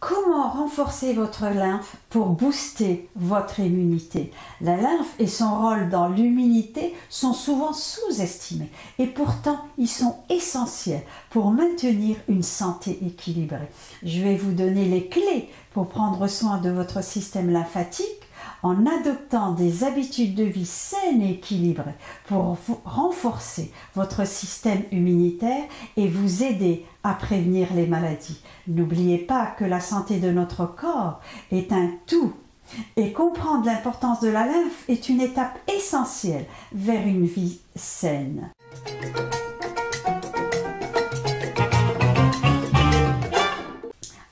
Comment renforcer votre lymphe pour booster votre immunité? La lymphe et son rôle dans l'immunité sont souvent sous-estimés et pourtant ils sont essentiels pour maintenir une santé équilibrée. Je vais vous donner les clés pour prendre soin de votre système lymphatique en adoptant des habitudes de vie saines et équilibrées pour renforcer votre système immunitaire et vous aider à prévenir les maladies. N'oubliez pas que la santé de notre corps est un tout et comprendre l'importance de la lymphe est une étape essentielle vers une vie saine.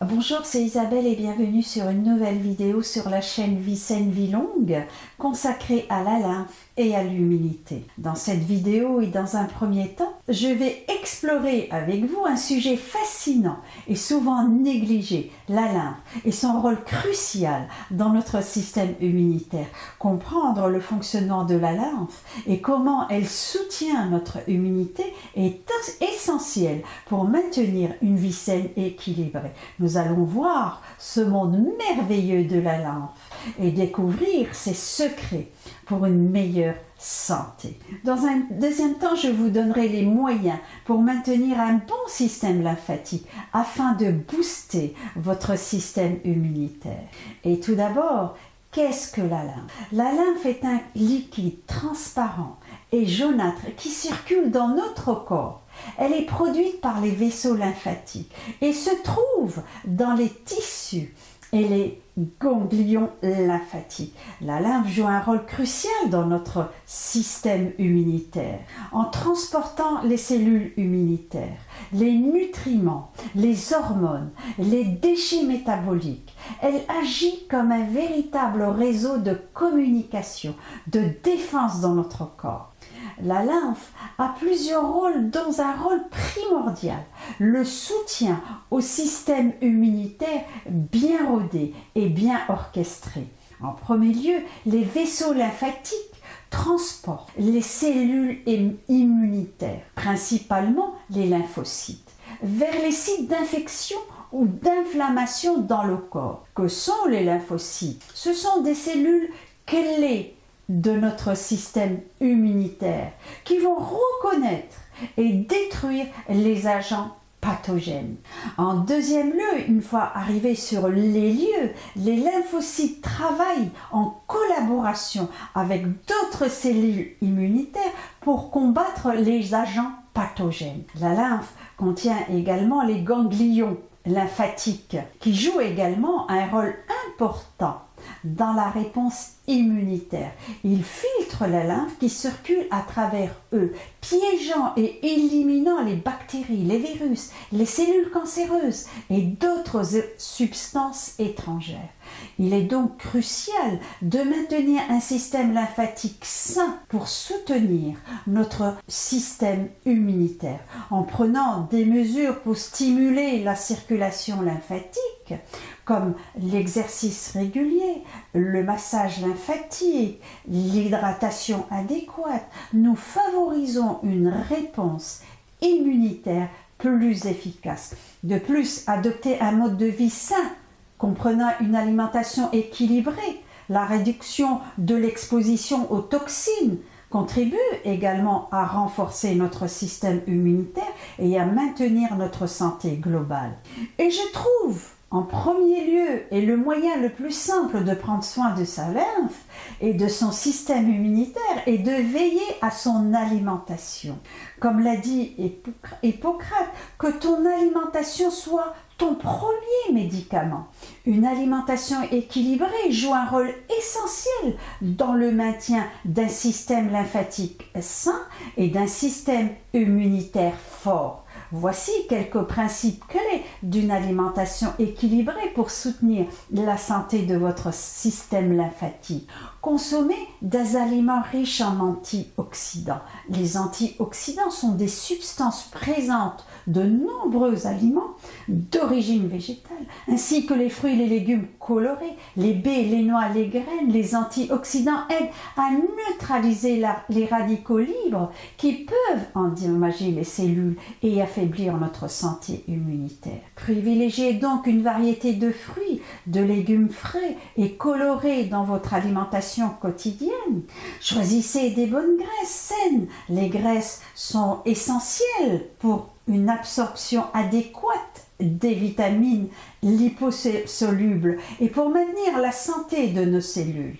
Bonjour, c'est Isabelle et bienvenue sur une nouvelle vidéo sur la chaîne Vie Saine, Vie Longue consacrée à la lymphe et à l'immunité. Dans cette vidéo et dans un premier temps, je vais explorer avec vous un sujet fascinant et souvent négligé, la lymphe et son rôle crucial dans notre système immunitaire. Comprendre le fonctionnement de la lymphe et comment elle soutient notre immunité est essentiel pour maintenir une vie saine et équilibrée. Nous allons voir ce monde merveilleux de la lymphe et découvrir ses secrets pour une meilleure santé. Dans un deuxième temps, je vous donnerai les moyens pour maintenir un bon système lymphatique afin de booster votre système immunitaire. Et tout d'abord, qu'est-ce que la lymphe? La lymphe est un liquide transparent et jaunâtre qui circule dans notre corps. Elle est produite par les vaisseaux lymphatiques et se trouve dans les tissus et les ganglions lymphatiques. La lymphe joue un rôle crucial dans notre système immunitaire en transportant les cellules immunitaires, les nutriments, les hormones, les déchets métaboliques. Elle agit comme un véritable réseau de communication, de défense dans notre corps. La lymphe a plusieurs rôles, dont un rôle primordial, le soutien au système immunitaire bien rodé et bien orchestré. En premier lieu, les vaisseaux lymphatiques transportent les cellules immunitaires, principalement les lymphocytes, vers les sites d'infection ou d'inflammation dans le corps. Que sont les lymphocytes? Ce sont des cellules clés de notre système immunitaire qui vont reconnaître et détruire les agents pathogènes. En deuxième lieu, une fois arrivés sur les lieux, les lymphocytes travaillent en collaboration avec d'autres cellules immunitaires pour combattre les agents pathogènes. La lymphe contient également les ganglions lymphatiques qui jouent également un rôle important dans la réponse immunitaire. Ils filtrent la lymphe qui circule à travers eux, piégeant et éliminant les bactéries, les virus, les cellules cancéreuses et d'autres substances étrangères. Il est donc crucial de maintenir un système lymphatique sain pour soutenir notre système immunitaire en prenant des mesures pour stimuler la circulation lymphatique comme l'exercice régulier, le massage lymphatique, l'hydratation adéquate. Nous favorisons une réponse immunitaire plus efficace. De plus, adopter un mode de vie sain comprenant une alimentation équilibrée, la réduction de l'exposition aux toxines contribue également à renforcer notre système immunitaire et à maintenir notre santé globale. Et je trouve en premier lieu, et le moyen le plus simple de prendre soin de sa lymphe et de son système immunitaire est de veiller à son alimentation. Comme l'a dit Hippocrate, que ton alimentation soit ton premier médicament. Une alimentation équilibrée joue un rôle essentiel dans le maintien d'un système lymphatique sain et d'un système immunitaire fort. Voici quelques principes clés d'une alimentation équilibrée pour soutenir la santé de votre système lymphatique. Consommer des aliments riches en antioxydants. Les antioxydants sont des substances présentes de nombreux aliments d'origine végétale, ainsi que les fruits et les légumes colorés, les baies, les noix, les graines. Les antioxydants aident à neutraliser les radicaux libres qui peuvent endommager les cellules et affaiblir notre santé immunitaire. Privilégiez donc une variété de fruits, de légumes frais et colorés dans votre alimentation quotidienne. Choisissez des bonnes graisses saines. Les graisses sont essentielles pour une absorption adéquate des vitamines liposolubles et pour maintenir la santé de nos cellules.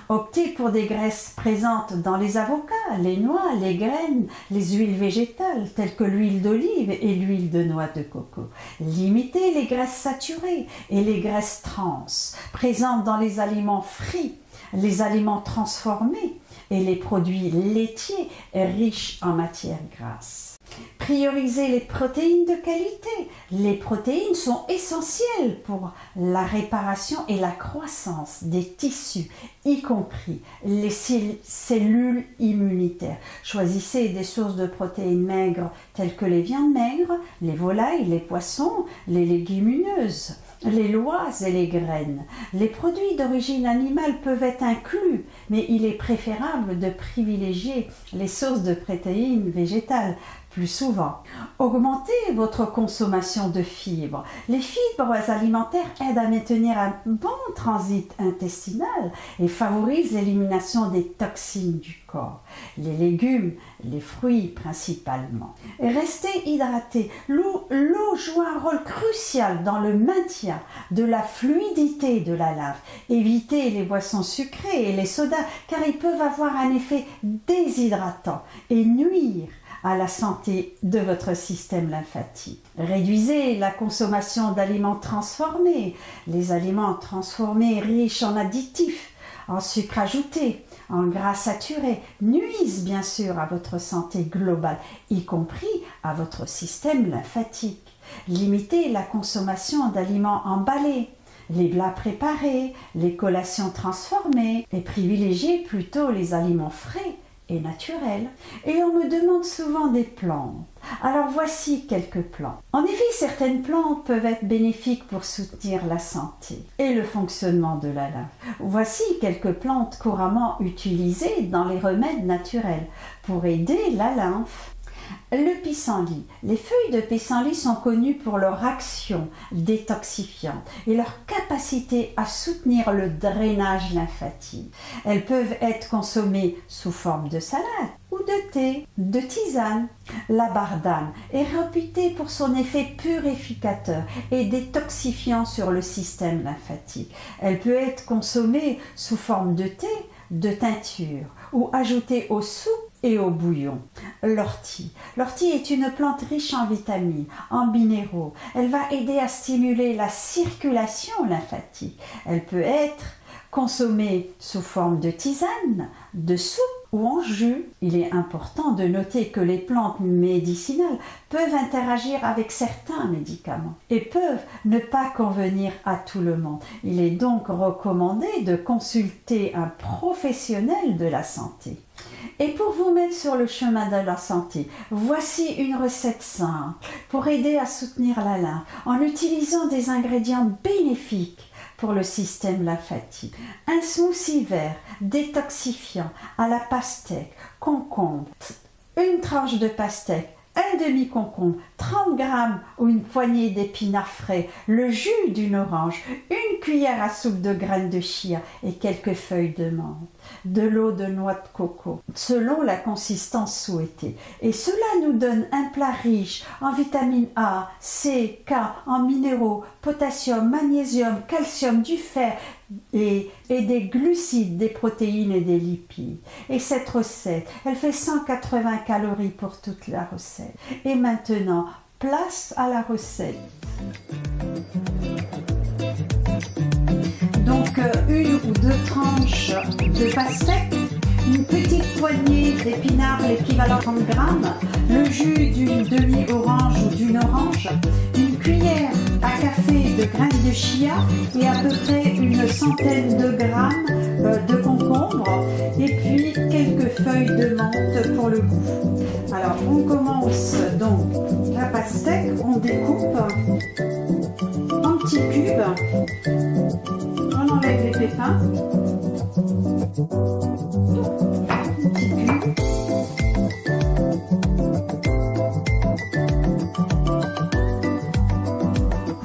Optez pour des graisses présentes dans les avocats, les noix, les graines, les huiles végétales telles que l'huile d'olive et l'huile de noix de coco. Limitez les graisses saturées et les graisses trans présentes dans les aliments frits, les aliments transformés et les produits laitiers riches en matières grasses. Priorisez les protéines de qualité. Les protéines sont essentielles pour la réparation et la croissance des tissus, y compris les cellules immunitaires. Choisissez des sources de protéines maigres telles que les viandes maigres, les volailles, les poissons, les légumineuses, les noix et les graines. Les produits d'origine animale peuvent être inclus, mais il est préférable de privilégier les sources de protéines végétales plus souvent. Augmentez votre consommation de fibres. Les fibres alimentaires aident à maintenir un bon transit intestinal et favorisent l'élimination des toxines du corps. Les légumes, les fruits principalement. Restez hydraté. L'eau joue un rôle crucial dans le maintien de la fluidité de la lave. Évitez les boissons sucrées et les sodas car ils peuvent avoir un effet déshydratant et nuire à la santé de votre système lymphatique. Réduisez la consommation d'aliments transformés. Les aliments transformés riches en additifs, en sucre ajouté, en gras saturés nuisent bien sûr à votre santé globale, y compris à votre système lymphatique. Limitez la consommation d'aliments emballés, les plats préparés, les collations transformées et privilégiez plutôt les aliments frais et naturel. Et on me demande souvent des plantes. Alors voici quelques plantes. En effet, certaines plantes peuvent être bénéfiques pour soutenir la santé et le fonctionnement de la lymphe. Voici quelques plantes couramment utilisées dans les remèdes naturels pour aider la lymphe. Le pissenlit. Les feuilles de pissenlit sont connues pour leur action détoxifiante et leur capacité à soutenir le drainage lymphatique. Elles peuvent être consommées sous forme de salade ou de thé, de tisane. La bardane est réputée pour son effet purificateur et détoxifiant sur le système lymphatique. Elle peut être consommée sous forme de thé, de teinture ou ajoutée aux soupes et au bouillon. L'ortie. L'ortie est une plante riche en vitamines, en minéraux. Elle va aider à stimuler la circulation lymphatique. Elle peut être consommée sous forme de tisane, de soupe ou en jus. Il est important de noter que les plantes médicinales peuvent interagir avec certains médicaments et peuvent ne pas convenir à tout le monde. Il est donc recommandé de consulter un professionnel de la santé. Et pour vous mettre sur le chemin de la santé, voici une recette simple pour aider à soutenir la lymphe en utilisant des ingrédients bénéfiques pour le système lymphatique. Un smoothie vert détoxifiant à la pastèque, concombre, une tranche de pastèque, un demi-concombre, 30 g ou une poignée d'épinards frais, le jus d'une orange, une cuillère à soupe de graines de chia et quelques feuilles de menthe, de l'eau de noix de coco, selon la consistance souhaitée. Et cela nous donne un plat riche en vitamines A, C, K, en minéraux, potassium, magnésium, calcium, du fer, et des glucides, des protéines et des lipides. Et cette recette, elle fait 180 calories pour toute la recette. Et maintenant, place à la recette. Donc, une ou deux tranches de pastèque, une petite poignée d'épinards, l'équivalent 30 g, le jus d'une demi-orange ou d'une orange, une cuillère à café de graines de chia et à peu près une centaine de grammes de concombre et puis quelques feuilles de menthe pour le goût. Alors on commence donc la pastèque, on découpe en petits cubes, on enlève les pépins, petits cubes.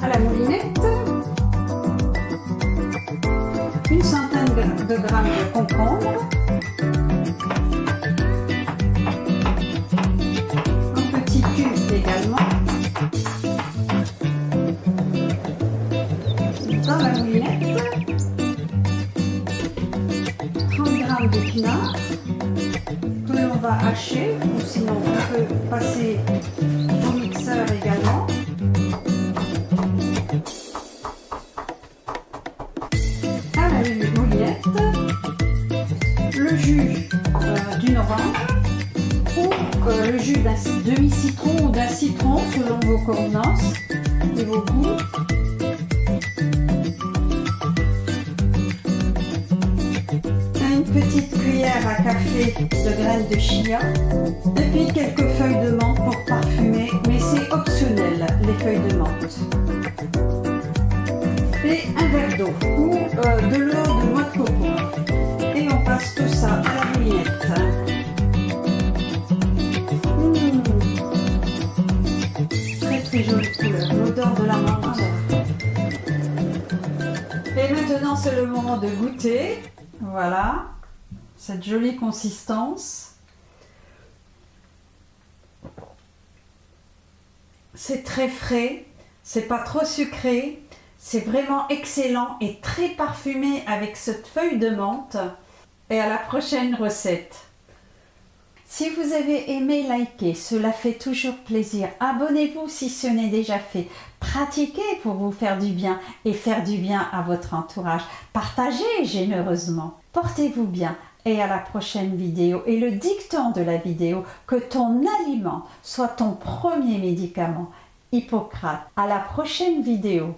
À la moulinette, une centaine de grammes de concombre, un petit cube également, dans la moulinette, 30 grammes d'épinards que l'on va hacher, ou sinon on peut passer au mixeur également. À la moulinette, le jus d'une orange ou le jus d'un demi-citron ou d'un citron selon vos convenances et vos goûts. Une petite cuillère à café de graines de chia et puis quelques feuilles de menthe pour parfumer, mais c'est optionnel les feuilles de menthe. Et un verre d'eau ou de l'eau de noix de coco. Et on passe tout ça à la moulinette. Très très jolie couleur, l'odeur de la menthe. Et maintenant c'est le moment de goûter. Voilà, cette jolie consistance. C'est très frais, c'est pas trop sucré. C'est vraiment excellent et très parfumé avec cette feuille de menthe. Et à la prochaine recette. Si vous avez aimé, likez, cela fait toujours plaisir. Abonnez-vous si ce n'est déjà fait. Pratiquez pour vous faire du bien et faire du bien à votre entourage. Partagez généreusement. Portez-vous bien et à la prochaine vidéo. Et le dicton de la vidéo, que ton aliment soit ton premier médicament. Hippocrate. À la prochaine vidéo.